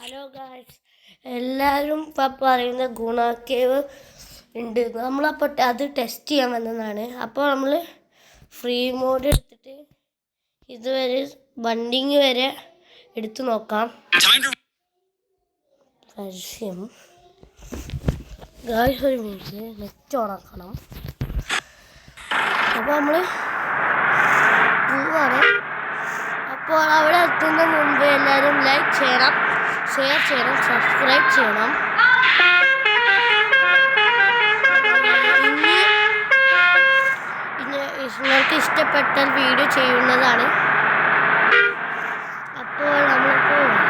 Hello guys, എല്ലാവരും ഇപ്പം പറയുന്ന ഗുണ കേവ് ഉണ്ട്. നമ്മളപ്പോൾ അത് ടെസ്റ്റ് ചെയ്യാൻ വന്നതാണ്. അപ്പോൾ നമ്മൾ ഫ്രീ മോഡ് എടുത്തിട്ട് ഇതുവരെ ബണ്ടിങ് വരെ എടുത്തു നോക്കാം. പരസ്യം ഗായ്സ്, ഒരു മിനിറ്റ് നെറ്റ് ഓണാക്കണം. അപ്പോൾ നമ്മൾ പോവാണ്. അപ്പോൾ അവിടെ എത്തുന്ന മുമ്പ് എല്ലാവരും ലൈക്ക് ചെയ്യണം, ഷെയർ ചെയ്യണം, സബ്സ്ക്രൈബ് ചെയ്യണം. നിങ്ങൾക്ക് ഇഷ്ടപ്പെട്ടാൽ വീഡിയോ ചെയ്യുന്നതാണ്. അപ്പോൾ നമ്മൾ പോവാം.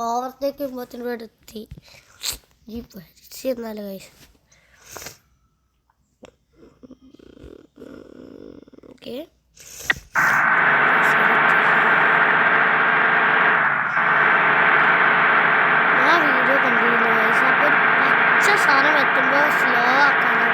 ഓവർടേക്ക് ചെയ്യുമ്പോഴത്തേനും എടുത്തി ഈ പരിചയം എന്നാലും കഴിച്ചു. ഓക്കെ, ഞാൻ വീഡിയോ കണ്ടിരുന്നു കഴിച്ചു. അപ്പോൾ പച്ച സാധനം എത്തുമ്പോൾ സ്ലോ ആക്കാനാണ്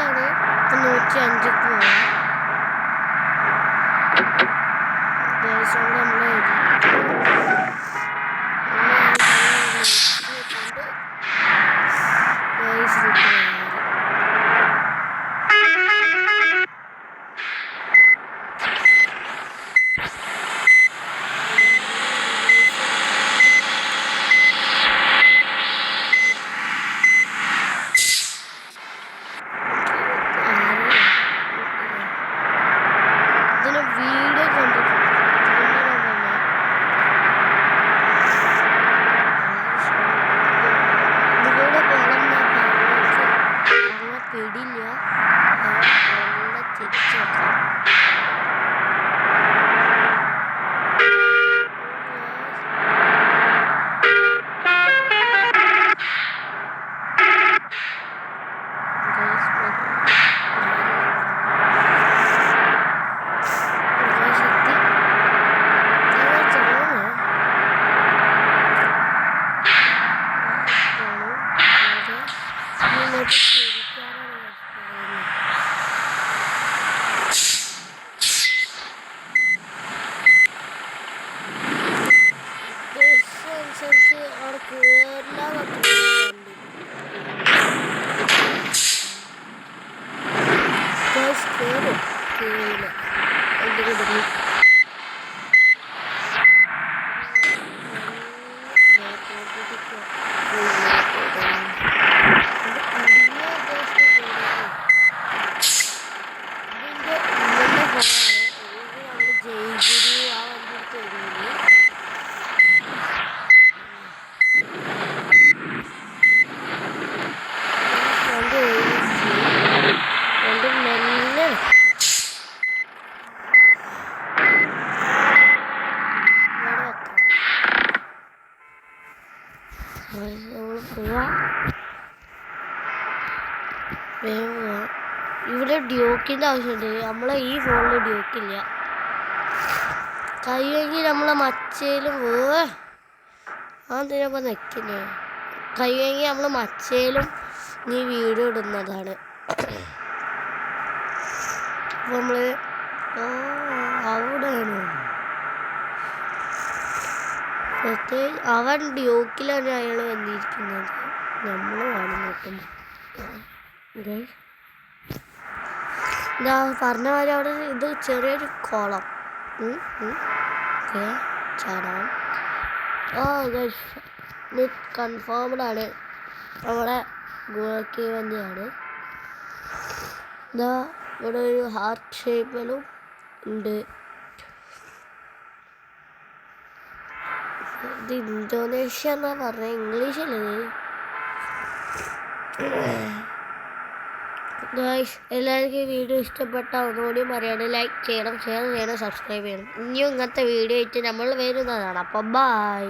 ാണ് 105 പോവാം. നമ്മൾ അനുസരിച്ച് അവിടെ കയറില്ലാതെ കയറും കയറില്ല വണ്ടി കൊടുക്കും. ഇവിടെ ഡ്യൂക്കിൻ്റെ ആവശ്യമുണ്ട്. നമ്മളെ ഈ ഫോണിൽ ഡ്യൂക്കില്ല. കഴിയുമെങ്കിൽ നമ്മളെ മച്ചയിലും അതിനപ്പോൾ നിൽക്കുന്നേ കഴിയുമെങ്കിൽ നമ്മൾ മച്ചയിലും നീ വീഡിയോ ഇടുന്നതാണ്. അപ്പോൾ നമ്മൾ അവിടെയാണ് പ്രത്യേകിച്ച് അവൻ ഡ്യൂക്കിലാണ് അയാൾ വന്നിരിക്കുന്നത്. നമ്മൾ കാണും നോക്കുമ്പോൾ എന്താ പറഞ്ഞ മാതിരി അവിടെ ഇത് ചെറിയൊരു കുളം ചാടാൻ. കൺഫേംഡ് ആണ് നമ്മുടെ ഗുണക്കി തന്നെയാണ്. എന്താ ഇവിടെ ഒരു ഹാർട്ട് ഷേപ്പിലും ഉണ്ട്. ഇത് ഇന്തോനേഷ്യ എന്നാ പറഞ്ഞ ഇംഗ്ലീഷല്ലേ. എല്ലാവർക്കും ഈ വീഡിയോ ഇഷ്ടപ്പെട്ട ഒന്നുകൂടി പറയാണ്. ലൈക്ക് ചെയ്യണം, ഷെയർ ചെയ്യണം, സബ്സ്ക്രൈബ് ചെയ്യണം. ഇനിയും ഇങ്ങനത്തെ വീഡിയോ ആയിട്ട് നമ്മൾ വരുന്നതാണ്. അപ്പം ബൈ.